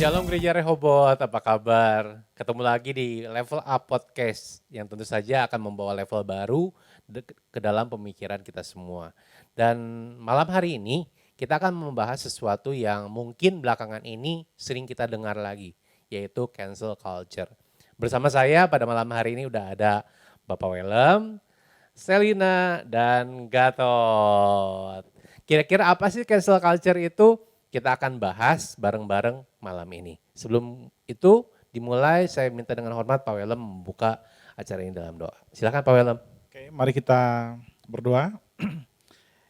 Shalom Gereja Rehoboth, apa kabar? Ketemu lagi di Level Up Podcast yang tentu saja akan membawa level baru ke dalam pemikiran kita semua. Dan malam hari ini kita akan membahas sesuatu yang mungkin belakangan ini sering kita dengar lagi, yaitu cancel culture. Bersama saya pada malam hari ini udah ada Bapak Welem, Selina, dan Gatot. Kira-kira apa sih cancel culture itu? Kita akan bahas bareng-bareng malam ini. Sebelum itu dimulai, saya minta dengan hormat Pak Welem membuka acara ini dalam doa. Silakan Pak Welem. Oke, mari kita berdoa.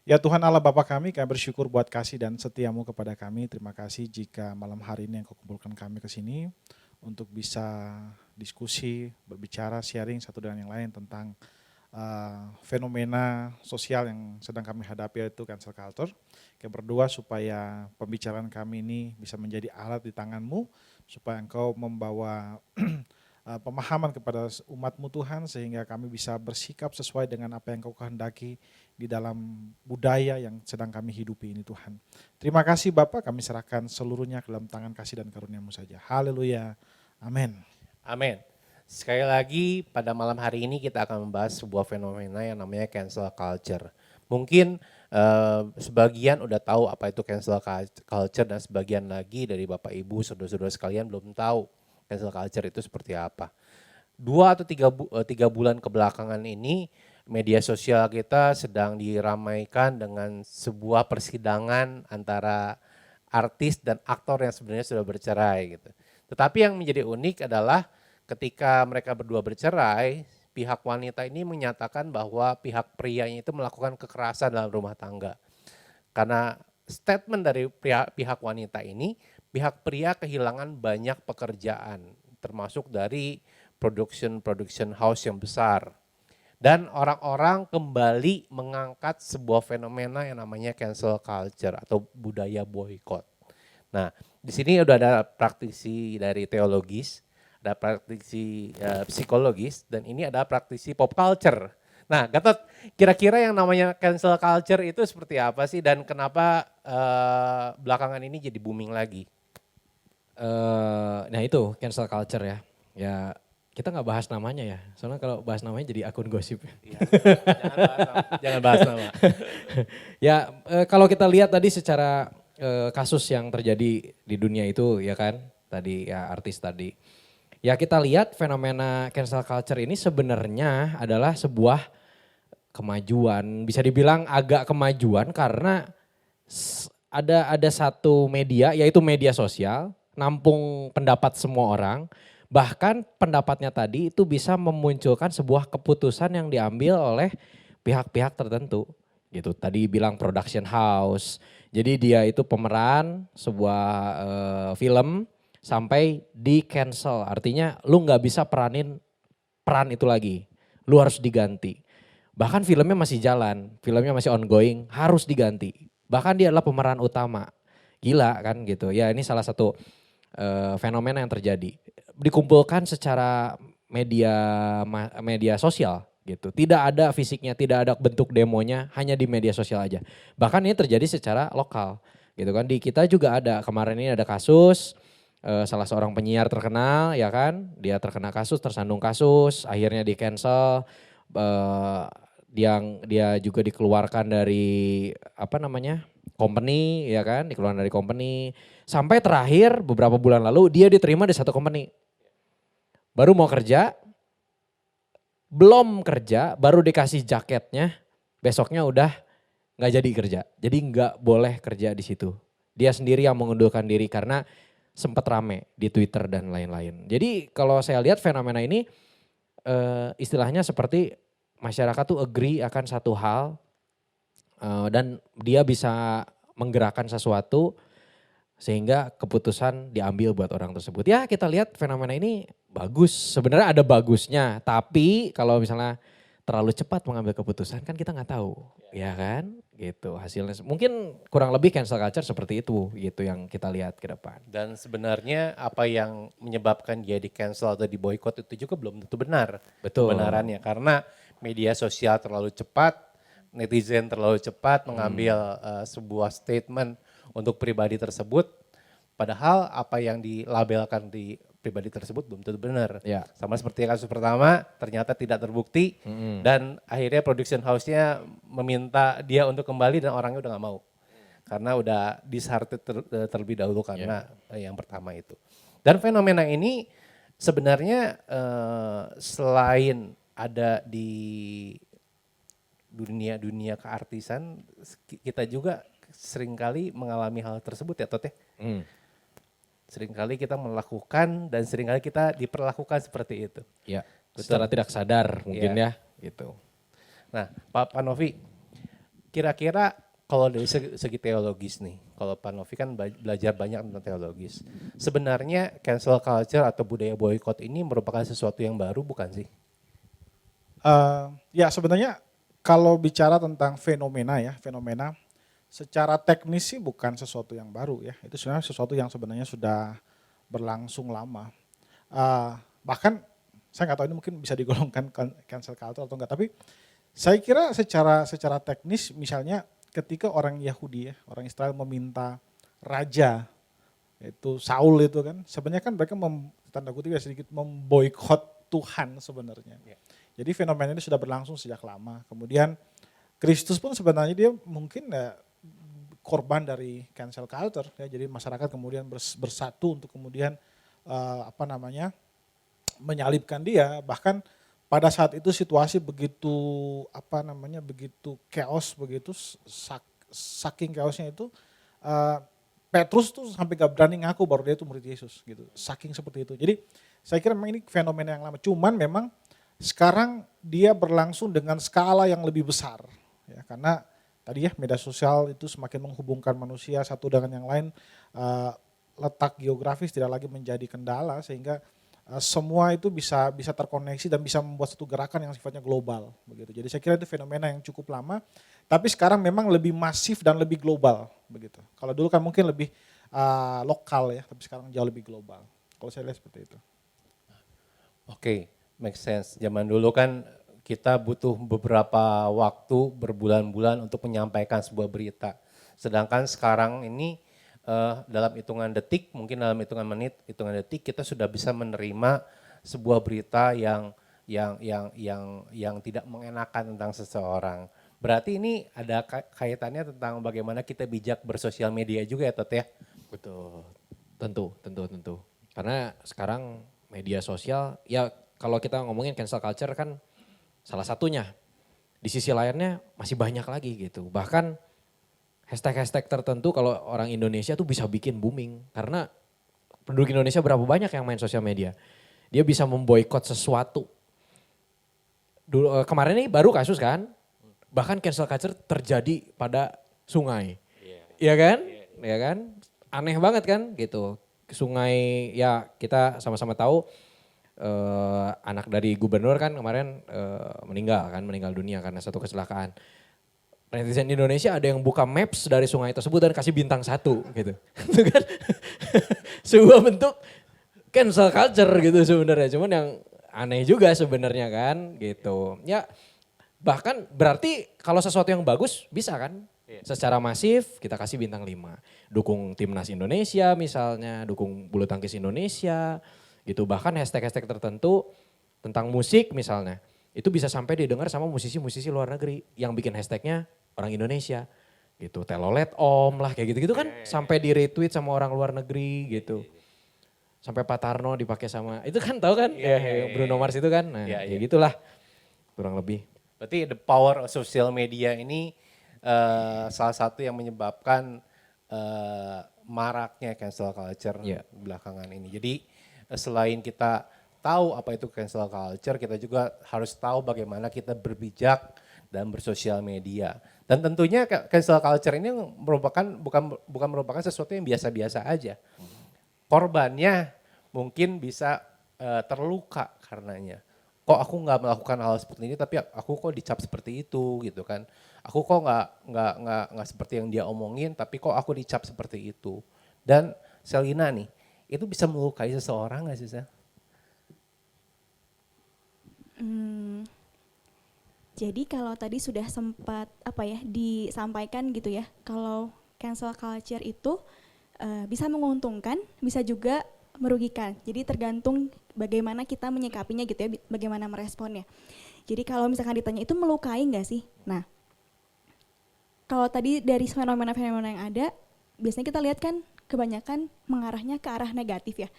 Ya Tuhan Allah Bapa kami bersyukur buat kasih dan setiamu kepada kami. Terima kasih jika malam hari ini Engkau kumpulkan kami ke sini untuk bisa diskusi, berbicara, sharing satu dengan yang lain tentang fenomena sosial yang sedang kami hadapi, yaitu cancel culture. Kami berdoa supaya pembicaraan kami ini bisa menjadi alat di tangan-Mu, supaya Engkau membawa pemahaman kepada umat-Mu Tuhan, sehingga kami bisa bersikap sesuai dengan apa yang Kau kehendaki di dalam budaya yang sedang kami hidupi ini Tuhan. Terima kasih Bapak, kami serahkan seluruhnya ke dalam tangan kasih dan karunia-Mu saja. Haleluya, amin. Amin. Sekali lagi pada malam hari ini kita akan membahas sebuah fenomena yang namanya cancel culture. Mungkin sebagian udah tahu apa itu cancel culture dan sebagian lagi dari Bapak Ibu, saudara-saudara sekalian belum tahu cancel culture itu seperti apa. 2 atau 3 bulan kebelakangan ini media sosial kita sedang diramaikan dengan sebuah persidangan antara artis dan aktor yang sebenarnya sudah bercerai gitu. Tetapi yang menjadi unik adalah ketika mereka berdua bercerai, pihak wanita ini menyatakan bahwa pihak prianya itu melakukan kekerasan dalam rumah tangga. Karena statement dari pihak wanita ini, pihak pria kehilangan banyak pekerjaan, termasuk dari production house yang besar. Dan orang-orang kembali mengangkat sebuah fenomena yang namanya cancel culture atau budaya boykot. Nah, di sini udah ada praktisi dari teologis, ada praktisi psikologis, dan ini ada praktisi pop culture. Nah, Gatot, kira-kira yang namanya cancel culture itu seperti apa sih dan kenapa belakangan ini jadi booming lagi? Nah itu cancel culture ya. Ya kita nggak bahas namanya ya. Soalnya kalau bahas namanya jadi akun gosip. Ya, jangan bahas nama. Ya kalau kita lihat tadi secara kasus yang terjadi di dunia itu ya kan. Tadi ya artis tadi. Ya kita lihat fenomena cancel culture ini sebenarnya adalah sebuah kemajuan. Bisa dibilang agak kemajuan karena ada satu media yaitu media sosial nampung pendapat semua orang. Bahkan pendapatnya tadi itu bisa memunculkan sebuah keputusan yang diambil oleh pihak-pihak tertentu. Gitu. Tadi bilang production house. Jadi dia itu pemeran sebuah film sampai di cancel. Artinya lu nggak bisa peranin peran itu lagi. Lu harus diganti. Bahkan filmnya masih jalan, filmnya masih ongoing, harus diganti. Bahkan dia adalah pemeran utama. Gila kan gitu. Ya ini salah satu fenomena yang terjadi. Dikumpulkan secara media sosial gitu. Tidak ada fisiknya, tidak ada bentuk demonya, hanya di media sosial aja. Bahkan ini terjadi secara lokal gitu kan. Di kita juga ada, kemarin ini ada kasus salah seorang penyiar terkenal ya kan. Dia terkena kasus, tersandung kasus, akhirnya di cancel. Dia juga dikeluarkan dari apa namanya company ya kan, dikeluarkan dari company. Sampai terakhir beberapa bulan lalu dia diterima di satu company. Baru mau kerja, belum kerja, baru dikasih jaketnya, besoknya udah nggak jadi kerja. Jadi nggak boleh kerja di situ. Dia sendiri yang mengundurkan diri karena sempat rame di Twitter dan lain-lain. Jadi kalau saya lihat fenomena ini istilahnya seperti masyarakat tuh agree akan satu hal dan dia bisa menggerakkan sesuatu sehingga keputusan diambil buat orang tersebut. Ya kita lihat fenomena ini bagus, sebenarnya ada bagusnya. Tapi kalau misalnya terlalu cepat mengambil keputusan kan kita nggak tahu, ya kan? Gitu hasilnya. Mungkin kurang lebih cancel culture seperti itu gitu yang kita lihat ke depan. Dan sebenarnya apa yang menyebabkan dia di cancel atau di boykot itu juga belum tentu benar. Betul. Kebenarannya karena media sosial terlalu cepat, netizen terlalu cepat mengambil sebuah statement untuk pribadi tersebut. Padahal apa yang dilabelkan di pribadi tersebut belum tentu benar. Ya. Sama seperti kasus pertama, ternyata tidak terbukti dan akhirnya production house-nya meminta dia untuk kembali dan orangnya udah nggak mau. Karena udah dishearted terlebih dahulu karena yang pertama itu. Dan fenomena ini sebenarnya selain ada di dunia keartisan, kita juga seringkali mengalami hal tersebut ya Tot ya. Seringkali kita melakukan dan seringkali kita diperlakukan seperti itu. Ya, secara tidak sadar mungkin ya gitu. Nah, Pak Novi, kira-kira kalau dari segi teologis nih, kalau Pak Novi kan belajar banyak tentang teologis. Sebenarnya cancel culture atau budaya boykot ini merupakan sesuatu yang baru bukan sih? Ya sebenarnya kalau bicara tentang fenomena secara teknis sih bukan sesuatu yang baru ya. Itu sebenarnya sesuatu yang sebenarnya sudah berlangsung lama. Bahkan saya nggak tahu ini mungkin bisa digolongkan cancel culture atau enggak, tapi saya kira secara teknis misalnya ketika orang Yahudi ya, orang Israel meminta raja, yaitu Saul itu kan, sebenarnya kan mereka tanda kutip ya sedikit memboikot Tuhan sebenarnya. Jadi fenomena ini sudah berlangsung sejak lama. Kemudian Kristus pun sebenarnya dia mungkin korban dari cancel culture ya. Jadi masyarakat kemudian bersatu untuk kemudian menyalibkan dia. Bahkan pada saat itu situasi begitu begitu chaos, begitu saking chaosnya itu Petrus tuh sampai gak berani ngaku baru dia itu murid Yesus gitu. Saking seperti itu. Jadi saya kira memang ini fenomena yang lama. Cuman memang sekarang dia berlangsung dengan skala yang lebih besar ya, karena tadi ya media sosial itu semakin menghubungkan manusia satu dengan yang lain, letak geografis tidak lagi menjadi kendala sehingga semua itu bisa terkoneksi dan bisa membuat satu gerakan yang sifatnya global begitu. Jadi saya kira itu fenomena yang cukup lama, tapi sekarang memang lebih masif dan lebih global begitu. Kalau dulu kan mungkin lebih lokal ya, tapi sekarang jauh lebih global. Kalau saya lihat seperti itu. Oke, make sense. Zaman dulu kan kita butuh beberapa waktu berbulan-bulan untuk menyampaikan sebuah berita. Sedangkan sekarang ini dalam hitungan detik, mungkin dalam hitungan menit, hitungan detik kita sudah bisa menerima sebuah berita yang tidak mengenakan tentang seseorang. Berarti ini ada kaitannya tentang bagaimana kita bijak bersosial media juga ya Tot ya? Betul. Tentu. Karena sekarang media sosial ya kalau kita ngomongin cancel culture kan salah satunya. Di sisi lainnya masih banyak lagi gitu. Bahkan hashtag-hashtag tertentu kalau orang Indonesia tuh bisa bikin booming. Karena penduduk Indonesia berapa banyak yang main sosial media. Dia bisa memboikot sesuatu. Kemarin ini baru kasus kan. Bahkan cancel culture terjadi pada sungai. Iya kan? Iya kan? Aneh banget kan gitu. Sungai ya kita sama-sama tahu. Anak dari gubernur kan kemarin meninggal dunia karena satu kecelakaan. Netizen Indonesia ada yang buka maps dari sungai tersebut dan kasih bintang 1 gitu. Itu kan sebuah bentuk cancel culture gitu sebenarnya. Cuman yang aneh juga sebenarnya kan gitu. Ya bahkan berarti kalau sesuatu yang bagus bisa kan secara masif kita kasih bintang 5. Dukung timnas Indonesia misalnya, dukung bulu tangkis Indonesia gitu. Bahkan hashtag-hashtag tertentu tentang musik misalnya, itu bisa sampai didengar sama musisi-musisi luar negeri yang bikin hashtagnya orang Indonesia gitu. Telolet om lah kayak gitu-gitu kan sampai di retweet sama orang luar negeri gitu. Sampai Pak Tarno dipakai sama, itu kan tahu kan Bruno Mars itu kan, nah kayak gitulah kurang lebih. Berarti the power of social media ini salah satu yang menyebabkan maraknya cancel culture belakangan ini. Jadi selain kita tahu apa itu cancel culture, kita juga harus tahu bagaimana kita berbijak dan bersosial media. Dan tentunya cancel culture ini bukan merupakan sesuatu yang biasa-biasa aja. Korbannya mungkin bisa terluka karenanya. Kok aku nggak melakukan hal seperti ini, tapi aku kok dicap seperti itu gitu kan. Aku kok nggak seperti yang dia omongin, tapi kok aku dicap seperti itu. Dan Selina nih, itu bisa melukai seseorang nggak sih Sel? Jadi kalau tadi sudah sempat disampaikan gitu ya, kalau cancel culture itu bisa menguntungkan, bisa juga merugikan. Jadi tergantung bagaimana kita menyikapinya gitu ya, bagaimana meresponnya. Jadi kalau misalkan ditanya itu melukai nggak sih? Nah, kalau tadi dari fenomena-fenomena yang ada, biasanya kita lihat kan kebanyakan mengarahnya ke arah negatif ya.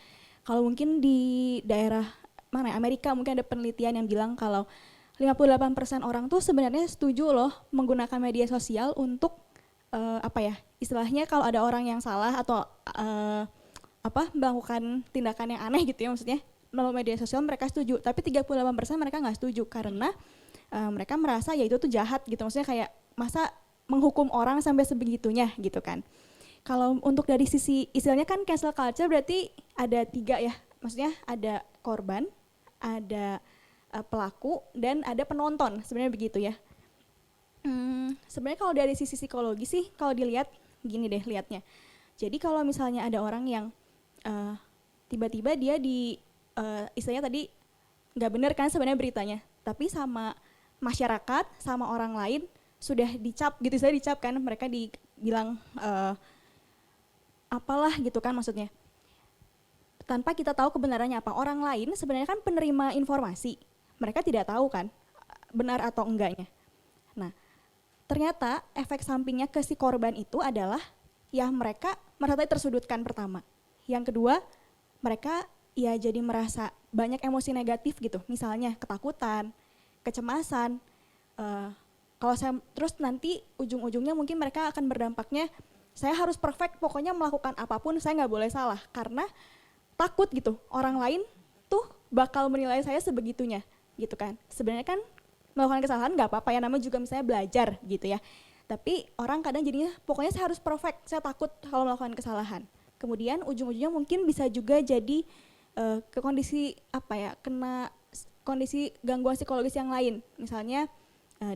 Kalau mungkin di daerah mana ya, Amerika mungkin ada penelitian yang bilang kalau 58% orang tuh sebenarnya setuju loh menggunakan media sosial untuk apa ya, istilahnya kalau ada orang yang salah atau melakukan tindakan yang aneh gitu ya, maksudnya melalui media sosial mereka setuju, tapi 38% mereka nggak setuju karena mereka merasa ya itu tuh jahat gitu, maksudnya kayak masa menghukum orang sampai sebegitunya gitu kan. Kalau untuk dari sisi istilahnya kan cancel culture berarti ada 3 ya, maksudnya ada korban, ada pelaku, dan ada penonton, sebenarnya begitu ya. Sebenarnya kalau dari sisi psikologi sih, kalau dilihat gini deh lihatnya. Jadi kalau misalnya ada orang yang tiba-tiba dia istilahnya tadi nggak benar kan sebenarnya beritanya, tapi sama masyarakat, sama orang lain sudah dicap gitu, saya dicap kan, mereka dibilang apalah gitu kan maksudnya. Tanpa kita tahu kebenarannya apa, orang lain sebenarnya kan penerima informasi, mereka tidak tahu kan benar atau enggaknya. Nah, ternyata efek sampingnya ke si korban itu adalah ya mereka merasa tersudutkan pertama. Yang kedua, mereka ya jadi merasa banyak emosi negatif gitu. Misalnya ketakutan, kecemasan. Kalau saya terus nanti ujung-ujungnya mungkin mereka akan berdampaknya saya harus perfect, pokoknya melakukan apapun saya nggak boleh salah karena takut gitu. Orang lain tuh bakal menilai saya sebegitunya gitu kan. Sebenarnya kan melakukan kesalahan nggak apa-apa ya, namanya juga misalnya belajar gitu ya. Tapi orang kadang jadinya pokoknya saya harus perfect, saya takut kalau melakukan kesalahan. Kemudian ujung-ujungnya mungkin bisa juga jadi ke kondisi apa ya, kena kondisi gangguan psikologis yang lain. Misalnya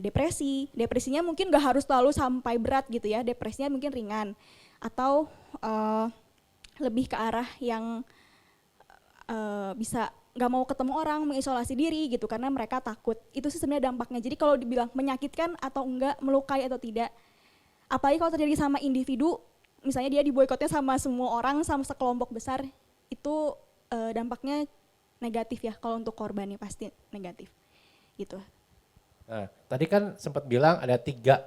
depresinya mungkin nggak harus selalu sampai berat gitu ya, depresinya mungkin ringan. Atau lebih ke arah yang bisa nggak mau ketemu orang, mengisolasi diri gitu karena mereka takut. Itu sih sebenarnya dampaknya. Jadi kalau dibilang menyakitkan atau enggak, melukai atau tidak, apalagi kalau terjadi sama individu, misalnya dia diboikotnya sama semua orang, sama sekelompok besar, itu dampaknya negatif ya. Kalau untuk korbannya pasti negatif gitu. Nah, tadi kan sempat bilang ada tiga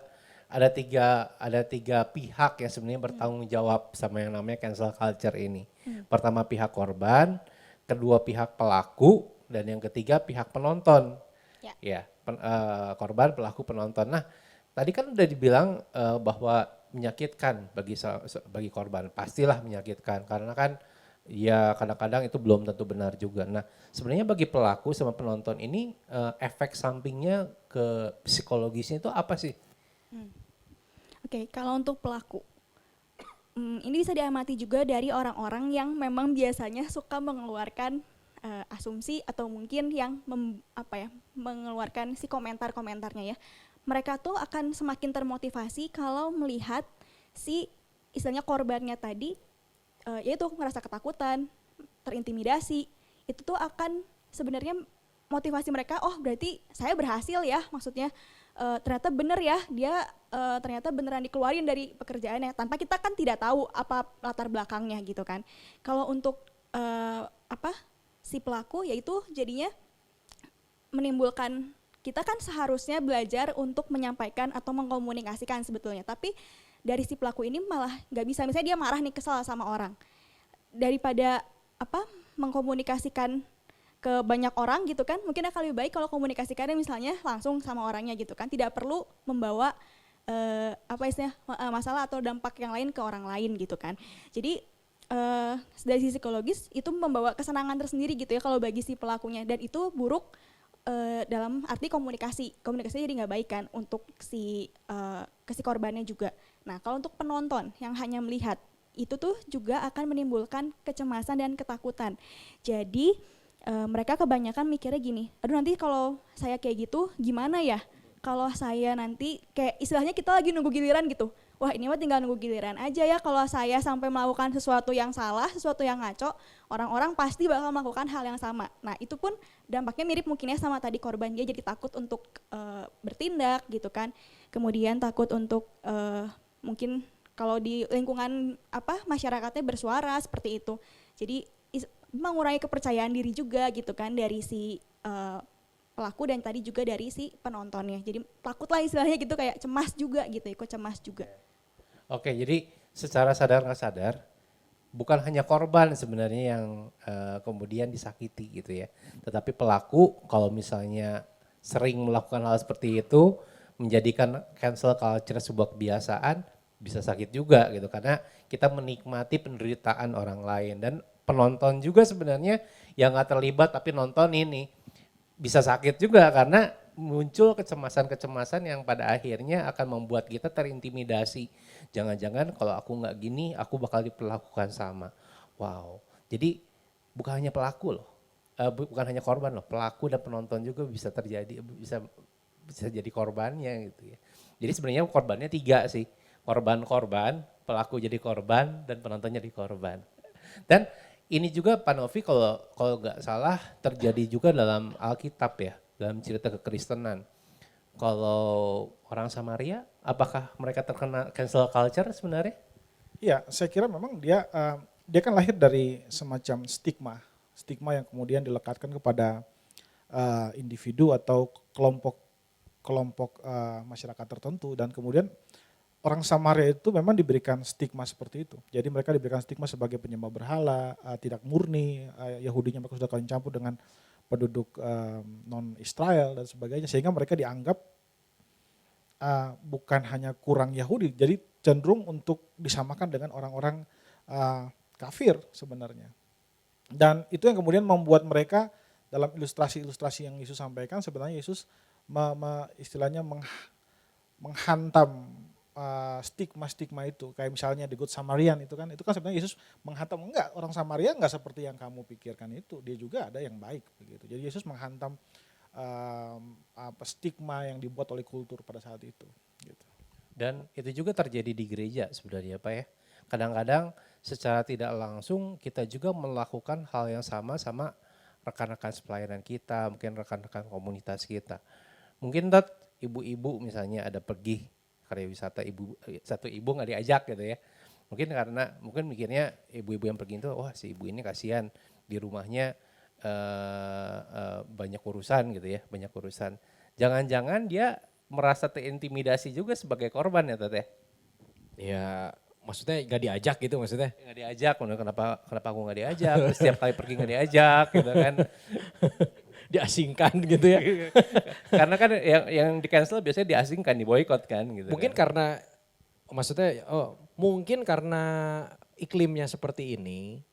pihak yang sebenarnya bertanggung jawab sama yang namanya cancel culture ini. Pertama pihak korban, kedua pihak pelaku, dan yang ketiga pihak penonton. Ya, korban, pelaku, penonton. Nah, tadi kan udah dibilang bahwa menyakitkan bagi korban, pastilah menyakitkan karena kan ya kadang-kadang itu belum tentu benar juga. Nah, sebenarnya bagi pelaku sama penonton ini efek sampingnya ke psikologisnya itu apa sih? Oke, kalau untuk pelaku, ini bisa diamati juga dari orang-orang yang memang biasanya suka mengeluarkan asumsi atau mungkin yang mengeluarkan si komentar-komentarnya ya. Mereka tuh akan semakin termotivasi kalau melihat si istilahnya korbannya tadi yaitu ngerasa ketakutan, terintimidasi, itu tuh akan sebenarnya motivasi mereka, oh berarti saya berhasil ya, maksudnya ternyata bener ya dia ternyata beneran dikeluarin dari pekerjaannya, tanpa kita kan tidak tahu apa latar belakangnya gitu kan. Kalau untuk si pelaku yaitu jadinya menimbulkan, kita kan seharusnya belajar untuk menyampaikan atau mengkomunikasikan sebetulnya, tapi dari si pelaku ini malah nggak bisa, misalnya dia marah nih, kesal sama orang, daripada mengkomunikasikan ke banyak orang gitu kan, mungkin akan lebih baik kalau komunikasikannya misalnya langsung sama orangnya gitu kan, tidak perlu membawa masalah atau dampak yang lain ke orang lain gitu kan. Jadi dari sisi psikologis itu membawa kesenangan tersendiri gitu ya kalau bagi si pelakunya, dan itu buruk dalam arti komunikasinya jadi nggak baik kan untuk si korbannya juga. Nah, kalau untuk penonton yang hanya melihat, itu tuh juga akan menimbulkan kecemasan dan ketakutan. Jadi mereka kebanyakan mikirnya gini, aduh nanti kalau saya kayak gitu gimana ya? Kalau saya nanti kayak istilahnya kita lagi nunggu giliran gitu. Wah ini mah tinggal nunggu giliran aja ya, kalau saya sampai melakukan sesuatu yang salah, sesuatu yang ngaco, orang-orang pasti bakal melakukan hal yang sama. Nah itu pun dampaknya mirip mungkinnya sama tadi korban, dia jadi takut untuk bertindak gitu kan. Kemudian takut untuk mungkin kalau di lingkungan masyarakatnya bersuara seperti itu. Jadi mengurangi kepercayaan diri juga gitu kan dari si pelaku dan tadi juga dari si penontonnya. Jadi takut lah istilahnya gitu, kayak cemas juga gitu, ikut cemas juga. Oke, jadi secara sadar nggak sadar, bukan hanya korban sebenarnya yang kemudian disakiti gitu ya. Tetapi pelaku kalau misalnya sering melakukan hal seperti itu, menjadikan cancel culture sebuah kebiasaan, bisa sakit juga gitu. Karena kita menikmati penderitaan orang lain. Dan penonton juga sebenarnya yang nggak terlibat tapi nonton ini, bisa sakit juga karena muncul kecemasan-kecemasan yang pada akhirnya akan membuat kita terintimidasi. Jangan-jangan kalau aku nggak gini, aku bakal diperlakukan sama. Wow, jadi bukan hanya pelaku loh, bukan hanya korban loh, pelaku dan penonton juga bisa terjadi, bisa jadi korbannya gitu ya. Jadi sebenarnya korbannya 3 sih, korban-korban, pelaku jadi korban, dan penonton jadi korban. Dan ini juga Pak Novi kalau nggak salah terjadi juga dalam Alkitab ya, dalam cerita kekristenan. Kalau orang Samaria, apakah mereka terkena cancel culture sebenarnya? Iya, saya kira memang dia kan lahir dari semacam stigma yang kemudian dilekatkan kepada individu atau kelompok masyarakat tertentu, dan kemudian orang Samaria itu memang diberikan stigma seperti itu. Jadi mereka diberikan stigma sebagai penyembah berhala, tidak murni, Yahudinya mereka sudah kawin campur dengan penduduk non-Israel dan sebagainya, sehingga mereka dianggap bukan hanya kurang Yahudi, jadi cenderung untuk disamakan dengan orang-orang kafir sebenarnya. Dan itu yang kemudian membuat mereka dalam ilustrasi-ilustrasi yang Yesus sampaikan, sebenarnya Yesus istilahnya menghantam stigma-stigma itu. Kayak misalnya di Good Samaritan itu kan sebenarnya Yesus menghantam, enggak, orang Samaria enggak seperti yang kamu pikirkan itu, dia juga ada yang baik begitu. Jadi Yesus menghantam stigma yang dibuat oleh kultur pada saat itu gitu. Dan itu juga terjadi di gereja sebenarnya Pak ya. Kadang-kadang secara tidak langsung kita juga melakukan hal yang sama rekan-rekan pelayanan kita, mungkin rekan-rekan komunitas kita. Mungkin ibu-ibu misalnya ada pergi karya wisata, satu ibu nggak diajak gitu ya. Mungkin mikirnya ibu-ibu yang pergi itu, wah si ibu ini kasihan di rumahnya banyak urusan gitu ya, banyak urusan. Jangan-jangan dia merasa terintimidasi juga sebagai korban ya Tete? Ya maksudnya gak diajak gitu maksudnya. Nggak diajak, kenapa aku nggak diajak, terus setiap kali pergi nggak diajak gitu kan. Diasingkan gitu ya. Karena kan yang di cancel biasanya diasingkan, diboykot kan gitu. Mungkin kan. karena maksudnya mungkin karena iklimnya seperti ini,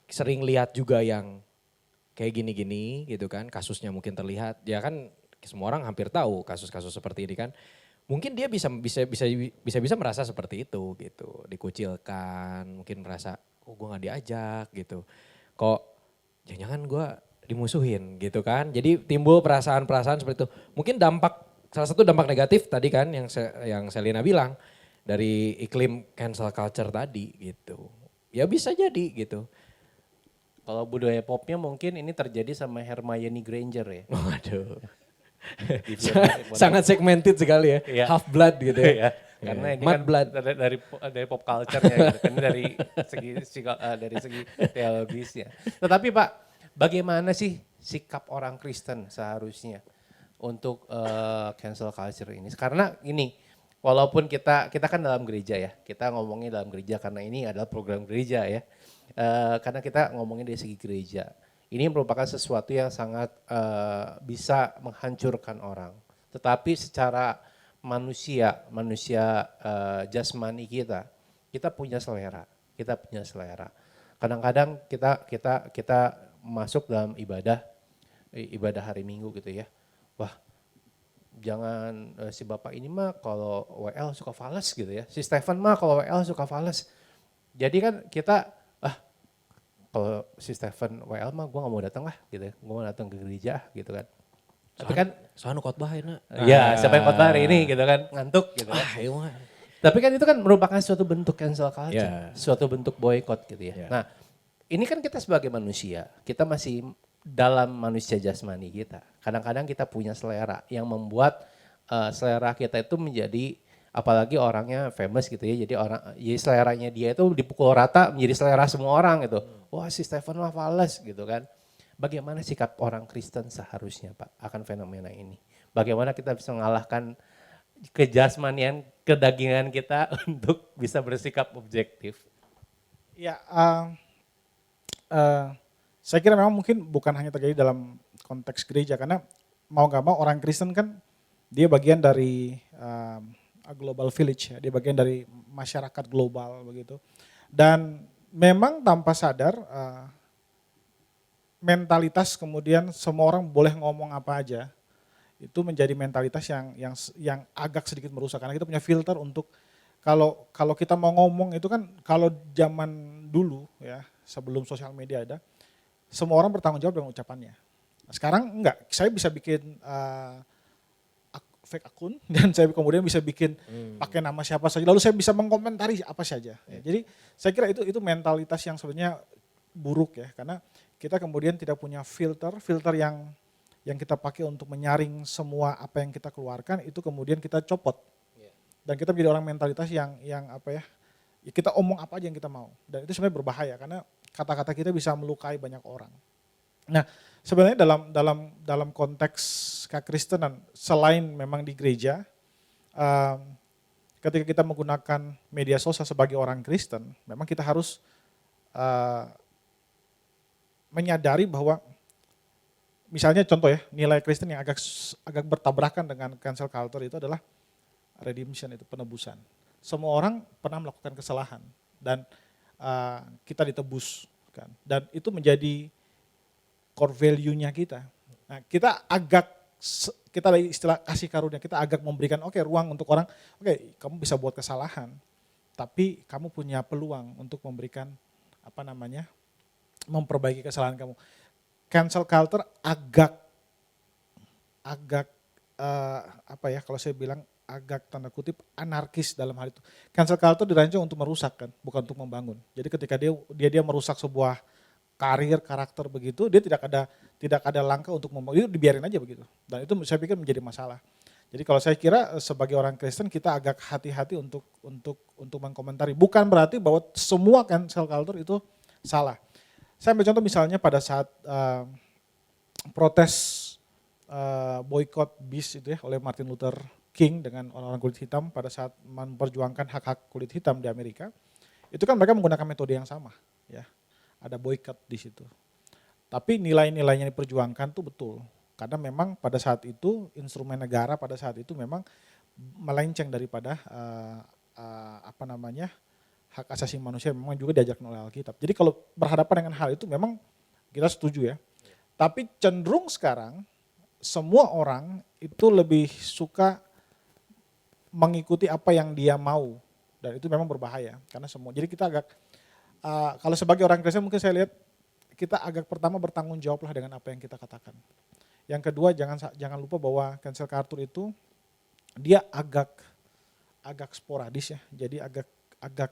sering lihat juga yang kayak gini-gini gitu kan, kasusnya mungkin terlihat, ya kan semua orang hampir tahu kasus-kasus seperti ini kan. Mungkin dia bisa merasa seperti itu gitu, dikucilkan, mungkin merasa gue nggak diajak gitu. Kok jangan-jangan gue dimusuhin gitu kan. Jadi timbul perasaan-perasaan seperti itu. Mungkin salah satu dampak negatif tadi kan yang Selina bilang dari iklim cancel culture tadi gitu. Ya bisa jadi gitu. Kalau budaya popnya mungkin ini terjadi sama Hermione Granger ya. Waduh. Sangat Sangat segmented sekali ya. Iya. Half blood gitu ya. ya. Karena ini Mud kan blood. dari pop culture-nya gitu kan, dari segi teologisnya. Tetapi Pak, bagaimana sih sikap orang Kristen seharusnya untuk cancel culture ini? Karena ini, walaupun kita kan dalam gereja ya, kita ngomongin dalam gereja karena ini adalah program gereja ya. Karena kita ngomongin dari segi gereja. Ini merupakan sesuatu yang sangat bisa menghancurkan orang. Tetapi secara manusia jasmani kita punya selera. Kadang-kadang kita masuk dalam ibadah hari Minggu gitu ya. Wah, jangan si bapak ini mah kalau WL suka fales gitu ya. Si Stephen mah kalau WL suka fales. Jadi kan kita kalau si Stephen WL mah gue gak mau datang lah gitu ya. Gue mau datang ke gereja gitu kan. Tapi kan soalnya khotbah enak. ya siapa yang khotbah hari ini gitu kan, ngantuk gitu kan. Iya. Tapi kan itu kan merupakan suatu bentuk cancel culture, Yeah. suatu bentuk boykot gitu ya. Yeah. Nah ini kan kita sebagai manusia, kita masih dalam manusia jasmani kita. Kadang-kadang kita punya selera yang membuat selera kita itu menjadi apalagi orangnya famous gitu ya, jadi seleranya dia itu dipukul rata menjadi selera semua orang gitu. Wah si Stephen mah fales gitu kan. Bagaimana sikap orang Kristen seharusnya Pak akan fenomena ini? Bagaimana kita bisa mengalahkan kejasmanian, kedagingan kita untuk bisa bersikap objektif? Ya, saya kira memang mungkin bukan hanya terjadi dalam konteks gereja, karena mau nggak mau orang Kristen kan dia bagian dari a global village, ya, dia bagian dari masyarakat global begitu. Dan memang tanpa sadar mentalitas kemudian semua orang boleh ngomong apa aja, itu menjadi mentalitas yang agak sedikit merusak, karena kita punya filter untuk kalau kita mau ngomong itu kan, kalau zaman dulu ya sebelum sosial media ada, semua orang bertanggung jawab dengan ucapannya. Nah, sekarang enggak, saya bisa bikin fake akun dan saya kemudian bisa bikin pakai nama siapa saja, lalu saya bisa mengkomentari apa saja. Ya, jadi saya kira itu mentalitas yang sebenarnya buruk ya, karena kita kemudian tidak punya filter yang kita pakai untuk menyaring semua apa yang kita keluarkan, itu kemudian kita copot. Dan kita menjadi orang mentalitas yang apa ya kita omong apa aja yang kita mau. Dan itu sebenarnya berbahaya karena kata-kata kita bisa melukai banyak orang. Nah, sebenarnya dalam konteks kekristenan, selain memang di gereja, ketika kita menggunakan media sosial sebagai orang Kristen, memang kita harus menyadari bahwa misalnya contoh ya, nilai Kristen yang agak bertabrakan dengan cancel culture itu adalah redemption, itu penebusan. Semua orang pernah melakukan kesalahan dan kita ditebus kan. Dan itu menjadi core value-nya kita. Nah, kita dari istilah kasih karunia, kita agak memberikan ruang untuk orang, kamu bisa buat kesalahan, tapi kamu punya peluang untuk memberikan memperbaiki kesalahan kamu. Cancel culture agak kalau saya bilang agak tanda kutip anarkis dalam hal itu. Cancel culture dirancang untuk merusak kan, bukan untuk membangun. Jadi ketika dia merusak sebuah karakter begitu, dia tidak ada langkah untuk membangun, itu dibiarin aja begitu. Dan itu saya pikir menjadi masalah. Jadi kalau saya kira sebagai orang Kristen kita agak hati-hati untuk mengkomentari. Bukan berarti bahwa semua cancel culture itu salah. Saya ambil contoh misalnya pada saat protes boykot bis itu ya oleh Martin Luther King dengan orang-orang kulit hitam pada saat memperjuangkan hak-hak kulit hitam di Amerika, itu kan mereka menggunakan metode yang sama, ya. Ada boykot di situ. Tapi nilai-nilainya diperjuangkan tuh betul, karena memang pada saat itu instrumen negara pada saat itu memang melenceng daripada hak asasi manusia, memang juga diajarkan oleh Alkitab. Jadi kalau berhadapan dengan hal itu memang kita setuju ya. Tapi cenderung sekarang semua orang itu lebih suka mengikuti apa yang dia mau, dan itu memang berbahaya karena semua. Jadi kita agak kalau sebagai orang Kristen mungkin saya lihat kita agak pertama bertanggung jawablah dengan apa yang kita katakan. Yang kedua jangan lupa bahwa cancel culture itu dia agak sporadis ya. Jadi agak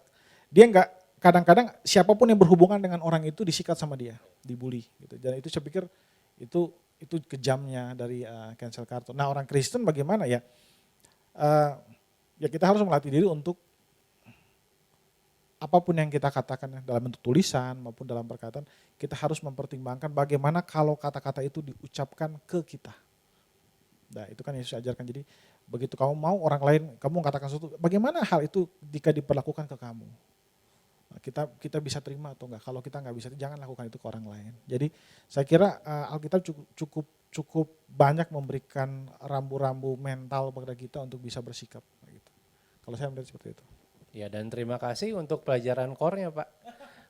dia enggak, kadang-kadang siapapun yang berhubungan dengan orang itu disikat sama dia, dibully gitu. Dan itu saya pikir itu kejamnya dari cancel culture. Nah, orang Kristen bagaimana ya? Ya kita harus melatih diri untuk apapun yang kita katakan dalam bentuk tulisan maupun dalam perkataan, kita harus mempertimbangkan bagaimana kalau kata-kata itu diucapkan ke kita. Nah, itu kan Yesus ajarkan. Jadi begitu kamu mau orang lain, kamu mengatakan sesuatu, bagaimana hal itu jika diperlakukan ke kamu? Nah, kita bisa terima atau enggak? Kalau kita enggak bisa, jangan lakukan itu ke orang lain. Jadi saya kira Alkitab cukup banyak memberikan rambu-rambu mental kepada kita untuk bisa bersikap. Gitu. Kalau saya melihat seperti itu. Ya, dan terima kasih untuk pelajaran core-nya Pak.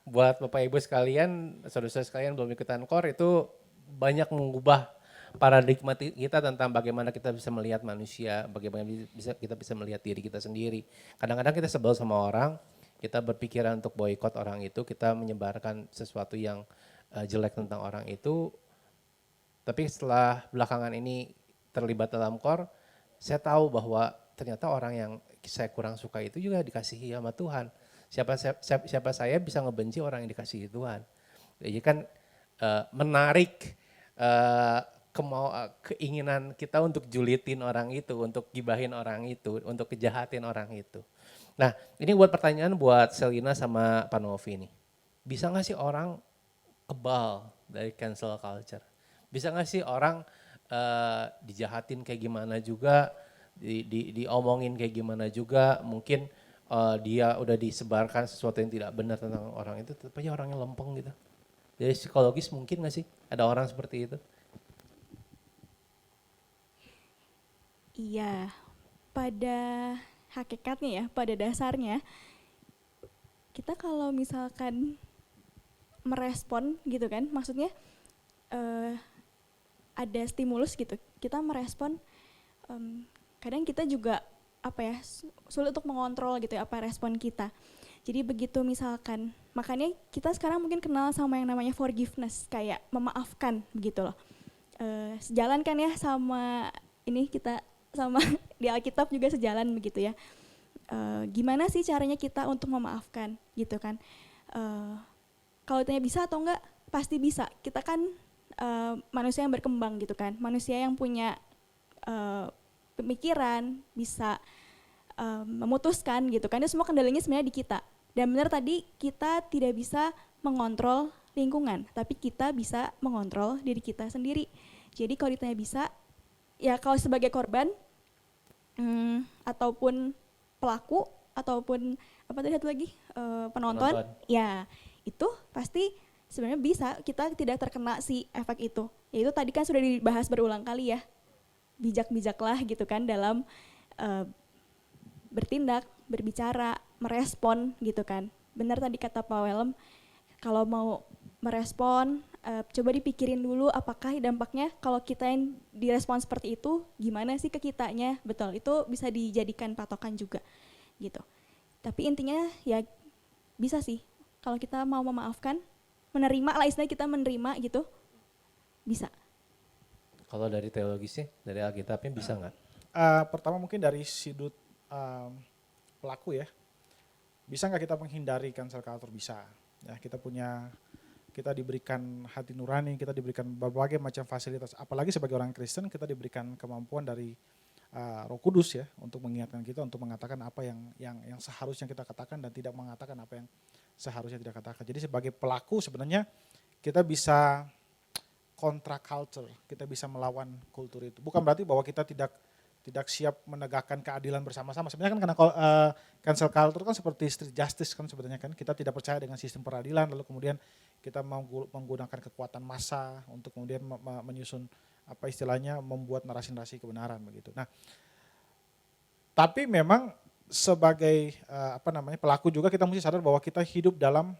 Buat Bapak Ibu sekalian, saudara-saudara sekalian belum ikutan core, itu banyak mengubah paradigma kita tentang bagaimana kita bisa melihat manusia, bagaimana kita bisa melihat diri kita sendiri. Kadang-kadang kita sebel sama orang, kita berpikiran untuk boykot orang itu, kita menyebarkan sesuatu yang jelek tentang orang itu. Tapi setelah belakangan ini terlibat dalam core, saya tahu bahwa ternyata orang yang saya kurang suka itu juga dikasihi sama Tuhan. Siapa saya bisa ngebenci orang yang dikasihi Tuhan. Jadi kan menarik keinginan kita untuk julitin orang itu, untuk gibahin orang itu, untuk kejahatin orang itu. Nah, ini buat pertanyaan buat Selina sama Pak Novi nih. Bisa nggak sih orang kebal dari cancel culture? Bisa nggak sih orang dijahatin kayak gimana juga, diomongin kayak gimana juga, mungkin dia udah disebarkan sesuatu yang tidak benar tentang orang itu, tetap aja orangnya lempeng gitu. Dari psikologis mungkin nggak sih ada orang seperti itu? Iya, pada hakikatnya ya, pada dasarnya kita kalau misalkan merespon gitu kan, maksudnya eh, ada stimulus gitu, kita merespon, kadang kita juga apa ya, sulit untuk mengontrol gitu ya apa respon kita. Jadi begitu misalkan, makanya kita sekarang mungkin kenal sama yang namanya forgiveness, kayak memaafkan begitu loh. Sejalan kan ya sama ini kita sama di Alkitab juga sejalan begitu ya. Gimana sih caranya kita untuk memaafkan gitu kan? Kalau ditanya bisa atau enggak, pasti bisa. Kita kan manusia yang berkembang gitu kan, manusia yang punya pemikiran, bisa memutuskan gitu kan. Itu semua kendalinya sebenarnya di kita. Dan benar tadi, kita tidak bisa mengontrol lingkungan, tapi kita bisa mengontrol diri kita sendiri. Jadi kalau ditanya bisa, ya kalau sebagai korban ataupun pelaku ataupun apa tadi satu lagi penonton, ya itu pasti sebenarnya bisa kita tidak terkena si efek itu. Ya itu tadi kan sudah dibahas berulang kali ya, bijak-bijaklah gitu kan dalam bertindak, berbicara, merespon gitu kan. Benar tadi kata Pak Welem, kalau mau merespon, coba dipikirin dulu apakah dampaknya kalau kita yang direspon seperti itu gimana sih ke kitanya. Betul, itu bisa dijadikan patokan juga gitu. Tapi intinya ya bisa sih kalau kita mau memaafkan, menerima lah, istilahnya kita menerima gitu, bisa. Kalau dari teologisnya, dari Alkitabnya bisa nggak? Pertama mungkin dari sudut pelaku ya, bisa nggak kita menghindari cancel culture? Bisa. Ya, kita diberikan hati nurani, kita diberikan berbagai macam fasilitas. Apalagi sebagai orang Kristen kita diberikan kemampuan dari Roh Kudus ya untuk mengingatkan kita untuk mengatakan apa yang seharusnya kita katakan dan tidak mengatakan apa yang seharusnya tidak katakan. Jadi sebagai pelaku sebenarnya kita bisa kontra culture, kita bisa melawan kultur itu. Bukan berarti bahwa kita tidak siap menegakkan keadilan bersama-sama. Sebenarnya kan karena cancel culture kan seperti street justice kan sebenarnya kan. Kita tidak percaya dengan sistem peradilan, lalu kemudian kita menggunakan kekuatan massa untuk kemudian menyusun apa istilahnya, membuat narasi-narasi kebenaran begitu. Nah, tapi memang sebagai pelaku juga kita mesti sadar bahwa kita hidup dalam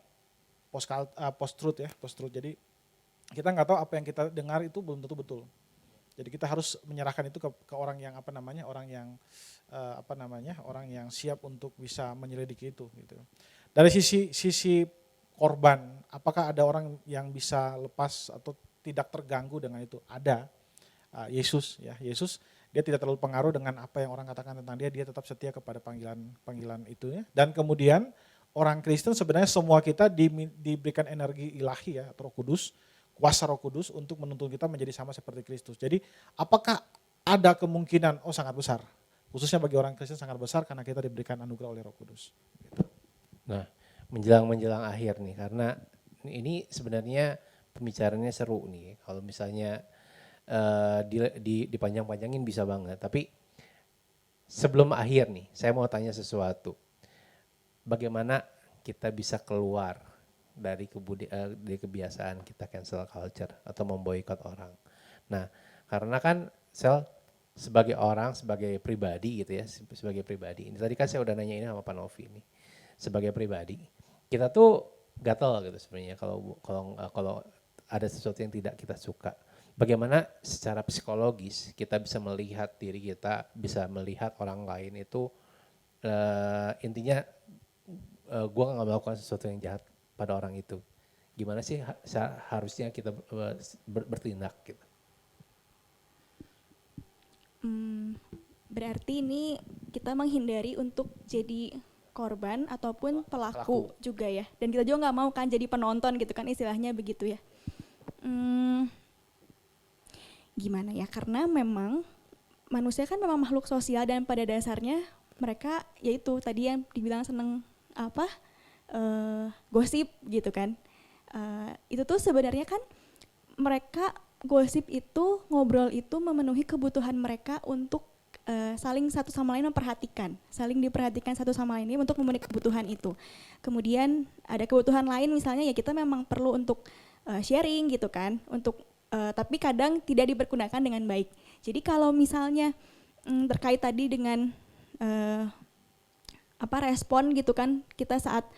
post truth ya, post truth. Jadi kita nggak tahu apa yang kita dengar itu belum tentu betul. Jadi kita harus menyerahkan itu ke orang yang orang yang siap untuk bisa menyelidiki itu gitu. Dari sisi korban, apakah ada orang yang bisa lepas atau tidak terganggu dengan itu? Ada. Yesus dia tidak terlalu pengaruh dengan apa yang orang katakan tentang dia tetap setia kepada panggilan itu ya. Dan kemudian orang Kristen sebenarnya semua kita diberikan energi ilahi ya, Roh Kudus, kuasa Roh Kudus untuk menuntun kita menjadi sama seperti Kristus. Jadi apakah ada kemungkinan? Oh, sangat besar. Khususnya bagi orang Kristen sangat besar karena kita diberikan anugerah oleh Roh Kudus. Gitu. Nah, menjelang akhir nih, karena ini sebenarnya pembicaraannya seru nih. Kalau misalnya dipanjang-panjangin bisa banget. Tapi sebelum akhir nih, saya mau tanya sesuatu. Bagaimana kita bisa keluar dari kebiasaan kita cancel culture atau memboikot orang. Nah, karena kan sebagai orang, sebagai pribadi gitu ya, sebagai pribadi. Ini tadi kan saya udah nanya ini sama Pak Novi nih. Sebagai pribadi, kita tuh gatel gitu sebenarnya kalau ada sesuatu yang tidak kita suka. Bagaimana secara psikologis kita bisa melihat diri kita, bisa melihat orang lain itu intinya gue nggak melakukan sesuatu yang jahat pada orang itu. Gimana sih harusnya kita bertindak gitu? Berarti ini kita menghindari untuk jadi korban ataupun pelaku juga ya. Dan kita juga nggak mau kan jadi penonton gitu kan, istilahnya begitu ya. gimana ya, karena memang manusia kan memang makhluk sosial dan pada dasarnya mereka yaitu tadi yang dibilang seneng apa gosip gitu kan. Itu tuh sebenarnya kan mereka gosip itu, ngobrol itu memenuhi kebutuhan mereka untuk saling satu sama lain memperhatikan, saling diperhatikan satu sama lain ini untuk memenuhi kebutuhan itu. Kemudian ada kebutuhan lain misalnya ya kita memang perlu untuk sharing gitu kan, untuk tapi kadang tidak dipergunakan dengan baik. Jadi kalau misalnya terkait tadi dengan respon gitu kan, kita saat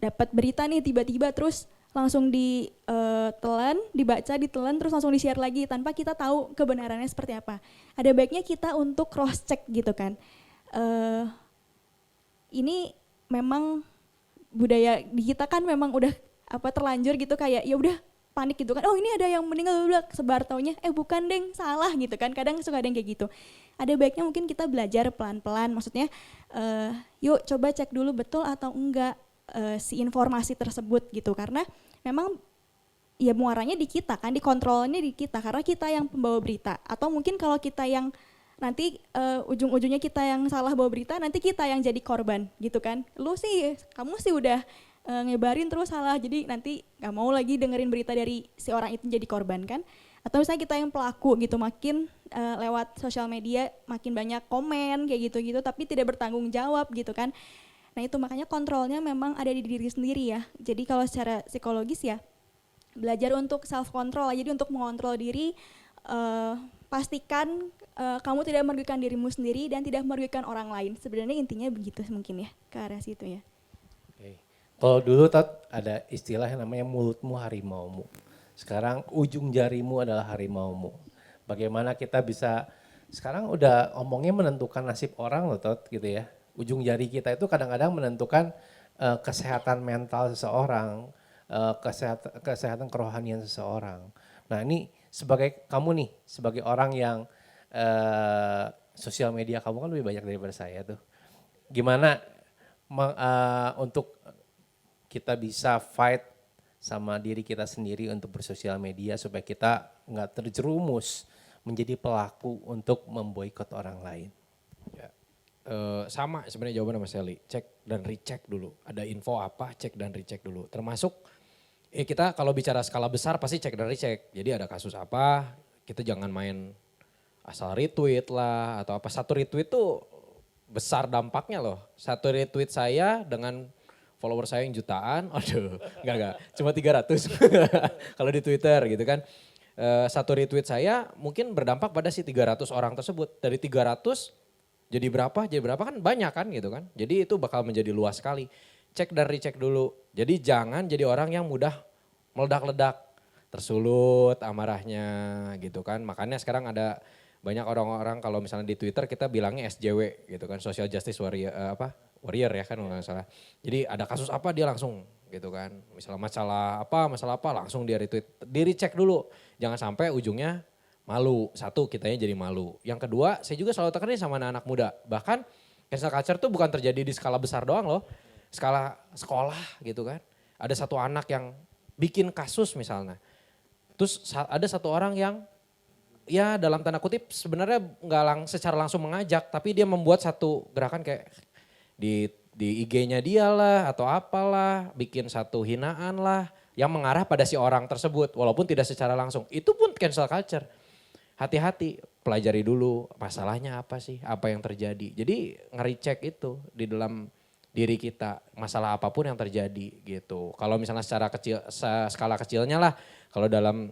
dapat berita nih tiba-tiba terus langsung ditelan, dibaca, ditelan, terus langsung di-share lagi tanpa kita tahu kebenarannya seperti apa. Ada baiknya kita untuk cross check gitu kan. Ini memang budaya di kita kan memang udah terlanjur gitu kayak ya udah panik gitu kan. Oh ini ada yang meninggal, sebar taunya bukan deng, salah gitu kan. Kadang suka ada yang kayak gitu. Ada baiknya mungkin kita belajar pelan-pelan, maksudnya yuk coba cek dulu betul atau enggak si informasi tersebut gitu, karena memang ya muaranya di kita kan, dikontrolnya di kita karena kita yang pembawa berita, atau mungkin kalau kita yang nanti ujung-ujungnya kita yang salah bawa berita, nanti kita yang jadi korban gitu kan. Kamu sih udah ngebarin terus salah, jadi nanti nggak mau lagi dengerin berita dari si orang itu jadi korban kan. Atau misalnya kita yang pelaku gitu, makin lewat sosial media makin banyak komen kayak gitu-gitu tapi tidak bertanggung jawab gitu kan. Nah itu makanya kontrolnya memang ada di diri sendiri ya. Jadi kalau secara psikologis ya belajar untuk self control. Jadi untuk mengontrol diri, pastikan kamu tidak merugikan dirimu sendiri dan tidak merugikan orang lain. Sebenarnya intinya begitu mungkin ya, ke arah situ ya. Oke. Kalau dulu ada istilah yang namanya mulutmu harimaumu. Sekarang ujung jarimu adalah harimaumu. Bagaimana kita bisa, sekarang udah omongnya menentukan nasib orang loh Tot gitu ya. Ujung jari kita itu kadang-kadang menentukan kesehatan mental seseorang, kesehatan kerohanian seseorang. Nah ini sebagai kamu nih, sebagai orang yang sosial media kamu kan lebih banyak daripada saya tuh. Gimana untuk kita bisa fight sama diri kita sendiri untuk bersosial media supaya kita nggak terjerumus menjadi pelaku untuk memboikot orang lain? Ya. Sama sebenarnya jawaban sama Sally, cek dan recheck dulu. Ada info apa, cek dan recheck dulu. Termasuk kita kalau bicara skala besar pasti cek dan recheck. Jadi ada kasus apa, kita jangan main asal retweet lah atau apa. Satu retweet tuh besar dampaknya loh. Satu retweet saya dengan follower saya yang jutaan, aduh enggak, cuma 300 kalau di Twitter gitu kan. Satu retweet saya mungkin berdampak pada si 300 orang tersebut. Dari 300 jadi berapa kan banyak kan gitu kan. Jadi itu bakal menjadi luas sekali. Cek dan recheck dulu. Jadi jangan jadi orang yang mudah meledak-ledak, tersulut amarahnya gitu kan. Makanya sekarang ada banyak orang-orang kalau misalnya di Twitter kita bilangnya SJW gitu kan, Social Justice Warrior warrior ya kan kalau nggak salah. Jadi ada kasus apa dia langsung gitu kan. Misalnya masalah apa langsung dia retweet. Di recheck dulu. Jangan sampai ujungnya malu. Satu, kitanya jadi malu. Yang kedua, saya juga selalu tekanin sama anak-anak muda. Bahkan cancel culture tuh bukan terjadi di skala besar doang loh. Skala sekolah gitu kan. Ada satu anak yang bikin kasus misalnya. Terus ada satu orang yang ya dalam tanda kutip sebenarnya nggak secara langsung mengajak. Tapi dia membuat satu gerakan kayak di IG-nya dia lah atau apalah. Bikin satu hinaan lah. Yang mengarah pada si orang tersebut. Walaupun tidak secara langsung. Itu pun cancel culture. Hati-hati, pelajari dulu masalahnya apa sih, apa yang terjadi. Jadi nge-recheck itu di dalam diri kita, masalah apapun yang terjadi gitu. Kalau misalnya secara kecil, skala kecilnya lah, kalau dalam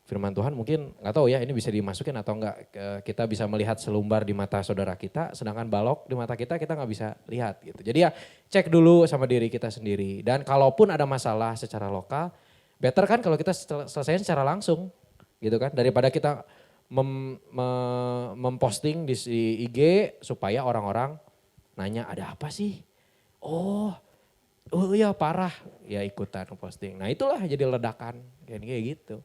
firman Tuhan mungkin nggak tahu ya ini bisa dimasukin atau enggak. Kita bisa melihat selumbar di mata saudara kita, sedangkan balok di mata kita nggak bisa lihat gitu. Jadi ya cek dulu sama diri kita sendiri. Dan kalaupun ada masalah secara lokal, better kan kalau kita selesaiin secara langsung gitu kan. Daripada kita memposting di IG supaya orang-orang nanya ada apa sih? Oh iya parah, ya ikutan posting. Nah itulah jadi ledakan kayak gitu.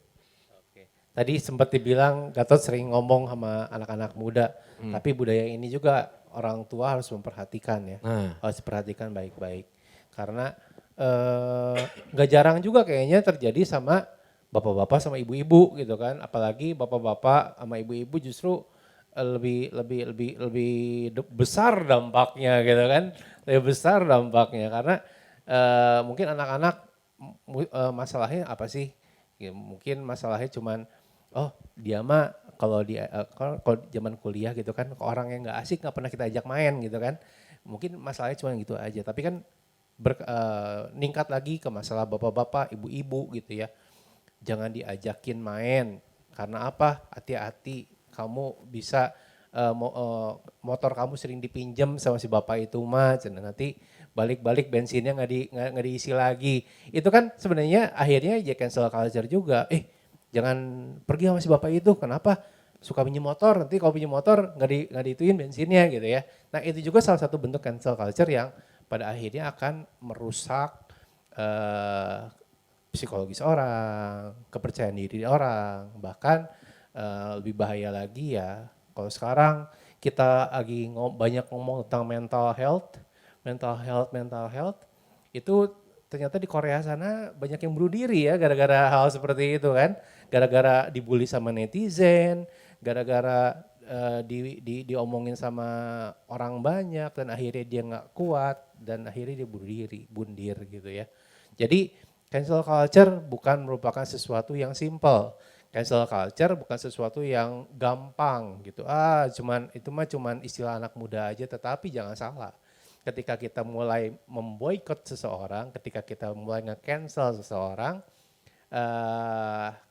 Oke. Tadi sempat dibilang Gatot sering ngomong sama anak-anak muda, tapi budaya ini juga orang tua harus memperhatikan ya, harus perhatikan baik-baik. Karena nggak jarang juga kayaknya terjadi sama bapak-bapak sama ibu-ibu gitu kan. Apalagi bapak-bapak sama ibu-ibu justru besar dampaknya gitu kan. Lebih besar dampaknya karena mungkin anak-anak masalahnya apa sih? Ya, mungkin masalahnya cuman oh dia mah kalau kalau zaman kuliah gitu kan orang yang nggak asik nggak pernah kita ajak main gitu kan. Mungkin masalahnya cuma gitu aja. Tapi kan ningkat lagi ke masalah bapak-bapak, ibu-ibu gitu ya. Jangan diajakin main karena apa? Hati-hati kamu bisa motor kamu sering dipinjam sama si bapak itu mah, nanti balik-balik bensinnya nggak diisi lagi. Itu kan sebenarnya akhirnya ya cancel culture juga. Jangan pergi sama si bapak itu, kenapa? Suka pinjam motor, nanti kalau pinjam motor nggak diituin bensinnya gitu ya. Nah itu juga salah satu bentuk cancel culture yang pada akhirnya akan merusak psikologis orang, kepercayaan diri orang, bahkan lebih bahaya lagi ya. Kalau sekarang kita lagi banyak ngomong tentang mental health, itu ternyata di Korea sana banyak yang bunuh diri ya gara-gara hal seperti itu kan, gara-gara dibully sama netizen, gara-gara diomongin sama orang banyak dan akhirnya dia nggak kuat dan akhirnya dia bundir gitu ya. Jadi cancel culture bukan merupakan sesuatu yang simple. Cancel culture bukan sesuatu yang gampang gitu. Cuman istilah anak muda aja, tetapi jangan salah. Ketika kita mulai memboikot seseorang, ketika kita mulai nge-cancel seseorang,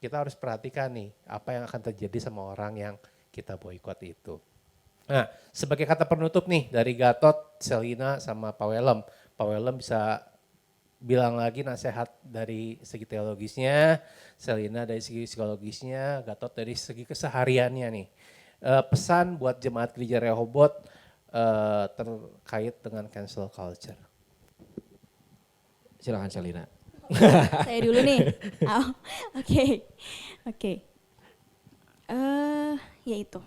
kita harus perhatikan nih apa yang akan terjadi sama orang yang kita boikot itu. Nah, sebagai kata penutup nih dari Gatot, Selina sama Pak Welem. Pak Welem bisa bilang lagi nasihat dari segi teologisnya, Selina dari segi psikologisnya, Gatot dari segi kesehariannya nih. Pesan buat jemaat gereja Rehoboth terkait dengan cancel culture. Silakan Selina. Saya dulu nih. Oke. Ya itu.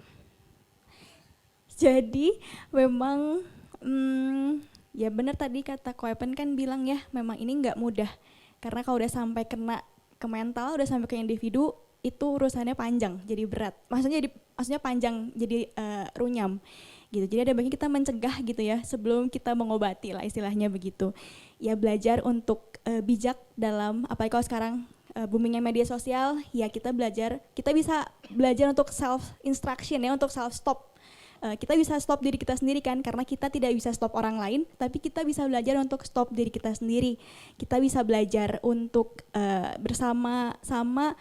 Jadi memang ya benar tadi kata Koepen kan bilang ya memang ini nggak mudah. Karena kalau udah sampai kena ke mental, udah sampai ke individu, itu urusannya panjang, jadi berat. Maksudnya panjang, jadi runyam gitu. Jadi ada baiknya kita mencegah gitu ya sebelum kita mengobati lah istilahnya begitu. Ya belajar untuk bijak dalam apalagi kalau sekarang boomingnya media sosial, ya kita bisa belajar untuk self instruction ya, untuk self stop. Kita bisa stop diri kita sendiri kan, karena kita tidak bisa stop orang lain, tapi kita bisa belajar untuk stop diri kita sendiri. Kita bisa belajar untuk bersama-sama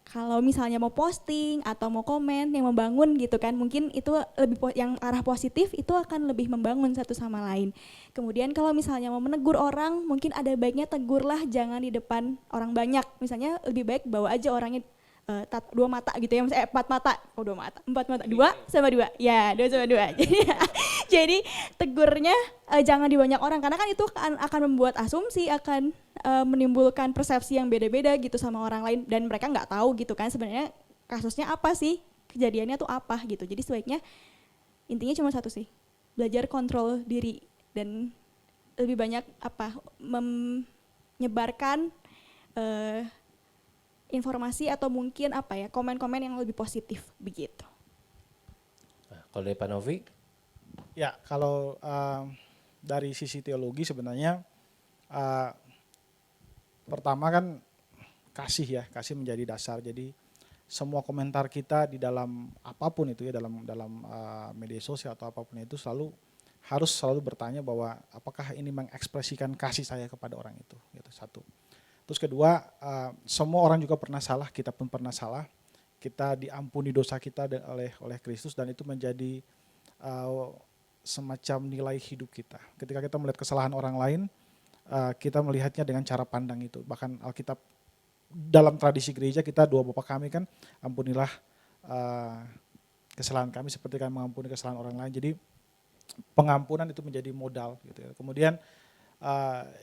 kalau misalnya mau posting atau mau komen yang membangun gitu kan, mungkin itu lebih yang arah positif itu akan lebih membangun satu sama lain. Kemudian kalau misalnya mau menegur orang, mungkin ada baiknya tegurlah jangan di depan orang banyak. Misalnya lebih baik bawa aja orangnya 2 mata gitu ya, 4 mata, 4 mata, 2 sama 2, ya 2 sama 2. Jadi tegurnya jangan di banyak orang, karena kan itu akan membuat asumsi, akan menimbulkan persepsi yang beda-beda gitu sama orang lain, dan mereka nggak tahu gitu kan sebenarnya kasusnya apa sih, kejadiannya tuh apa gitu. Jadi sebaiknya intinya cuma satu sih, belajar kontrol diri dan lebih banyak menyebarkan informasi atau mungkin komen-komen yang lebih positif begitu. Nah, kalau dari Pak Novi? Ya, kalau dari sisi teologi sebenarnya pertama kan kasih menjadi dasar. Jadi semua komentar kita di dalam apapun itu ya, dalam media sosial atau apapun itu harus selalu bertanya bahwa apakah ini mengekspresikan kasih saya kepada orang itu, gitu, satu. Terus kedua, semua orang juga pernah salah, kita pun pernah salah. Kita diampuni dosa kita oleh Kristus, dan itu menjadi semacam nilai hidup kita. Ketika kita melihat kesalahan orang lain, kita melihatnya dengan cara pandang itu. Bahkan Alkitab dalam tradisi gereja kita, doa Bapa kami kan, ampunilah kesalahan kami seperti kami mengampuni kesalahan orang lain. Jadi pengampunan itu menjadi modal gitu ya. Kemudian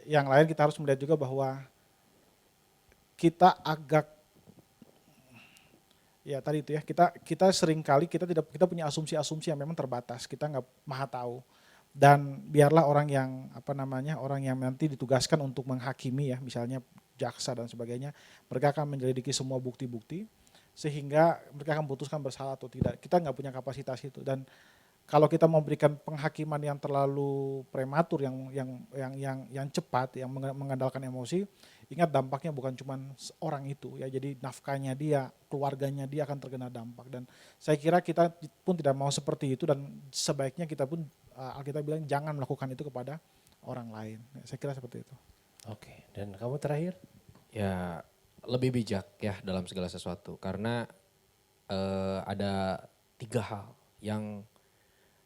yang lain kita harus melihat juga bahwa kita ya tadi itu ya, kita seringkali kita punya asumsi-asumsi yang memang terbatas, kita nggak maha tahu, dan biarlah orang yang nanti ditugaskan untuk menghakimi ya, misalnya jaksa dan sebagainya. Mereka akan menyelidiki semua bukti-bukti sehingga mereka akan memutuskan bersalah atau tidak. Kita nggak punya kapasitas itu, dan kalau kita memberikan penghakiman yang terlalu prematur, yang cepat, yang mengandalkan emosi, ingat dampaknya bukan cuma orang itu ya. Jadi nafkahnya dia, keluarganya dia akan terkena dampak. Dan saya kira kita pun tidak mau seperti itu, dan sebaiknya kita pun Alkitab bilang jangan melakukan itu kepada orang lain. Saya kira seperti itu. Oke, dan kamu terakhir? Ya lebih bijak ya dalam segala sesuatu karena ada 3 hal yang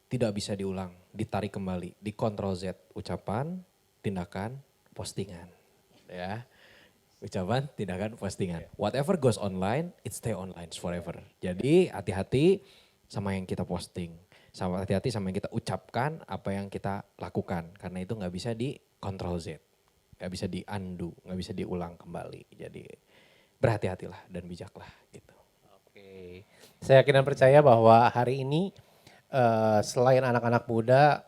tidak bisa diulang, ditarik kembali, dikontrol Z, ucapan, tindakan, postingan. Ya, ucapan, tindakan, postingan. Whatever goes online, it stay online forever. Jadi hati-hati sama yang kita posting, sama hati-hati sama yang kita ucapkan, apa yang kita lakukan, karena itu nggak bisa dikontrol Z, nggak bisa di undo, nggak bisa diulang kembali. Jadi berhati-hatilah dan bijaklah gitu. Oke, saya yakin dan percaya bahwa hari ini selain anak-anak muda,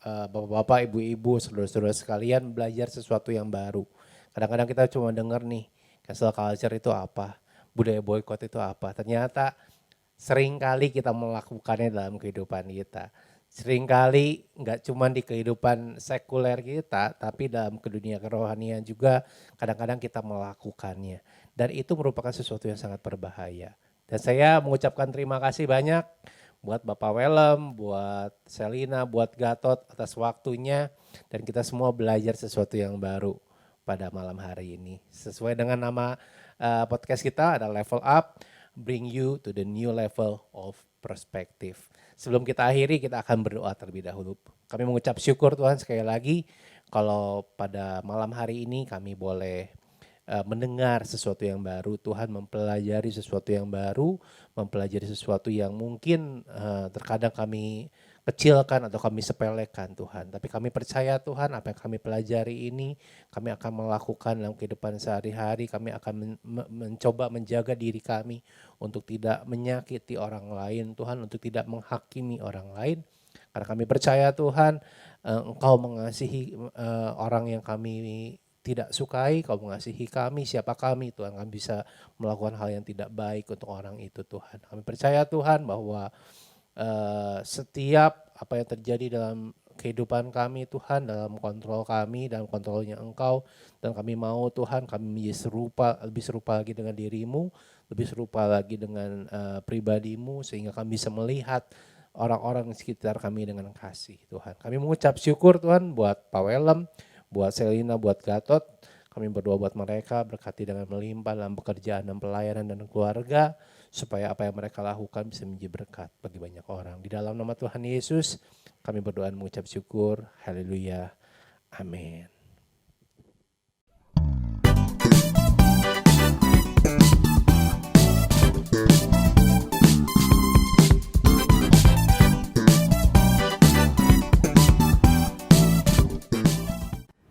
bapak-bapak, ibu-ibu, saudara-saudara sekalian belajar sesuatu yang baru. Kadang-kadang kita cuma dengar nih, cancel culture itu apa, budaya boykot itu apa. Ternyata sering kali kita melakukannya dalam kehidupan kita. Sering kali nggak cuma di kehidupan sekuler kita, tapi dalam dunia kerohanian juga kadang-kadang kita melakukannya. Dan itu merupakan sesuatu yang sangat berbahaya. Dan saya mengucapkan terima kasih banyak buat Bapak Welem, buat Selina, buat Gatot atas waktunya. Dan kita semua belajar sesuatu yang baru pada malam hari ini. Sesuai dengan nama podcast kita ada Level Up, Bring You to the New Level of Perspective. Sebelum kita akhiri, kita akan berdoa terlebih dahulu. Kami mengucap syukur Tuhan sekali lagi kalau pada malam hari ini kami boleh mendengar sesuatu yang baru, Tuhan mempelajari sesuatu yang baru, mempelajari sesuatu yang mungkin terkadang kami kecilkan atau kami sepelekan Tuhan. Tapi kami percaya Tuhan apa yang kami pelajari ini kami akan melakukan dalam kehidupan sehari-hari. Kami akan mencoba menjaga diri kami untuk tidak menyakiti orang lain Tuhan, untuk tidak menghakimi orang lain. Karena kami percaya Tuhan Engkau mengasihi orang yang kami tidak sukai, Kau mengasihi kami, siapa kami Tuhan, kami bisa melakukan hal yang tidak baik untuk orang itu Tuhan. Kami percaya Tuhan bahwa setiap apa yang terjadi dalam kehidupan kami Tuhan, dalam kontrol kami, dalam kontrolnya Engkau, dan kami mau Tuhan kami menjadi lebih serupa lagi dengan diri-Mu, lebih serupa lagi dengan pribadi-Mu, sehingga kami bisa melihat orang-orang di sekitar kami dengan kasih Tuhan. Kami mengucap syukur Tuhan buat Pak Welem, buat Selina, buat Gatot. Kami berdoa buat mereka, berkati dengan melimpah dalam pekerjaan dan pelayanan dan keluarga, supaya apa yang mereka lakukan bisa menjadi berkat bagi banyak orang. Di dalam nama Tuhan Yesus, kami berdoa dan mengucap syukur. Haleluya. Amin.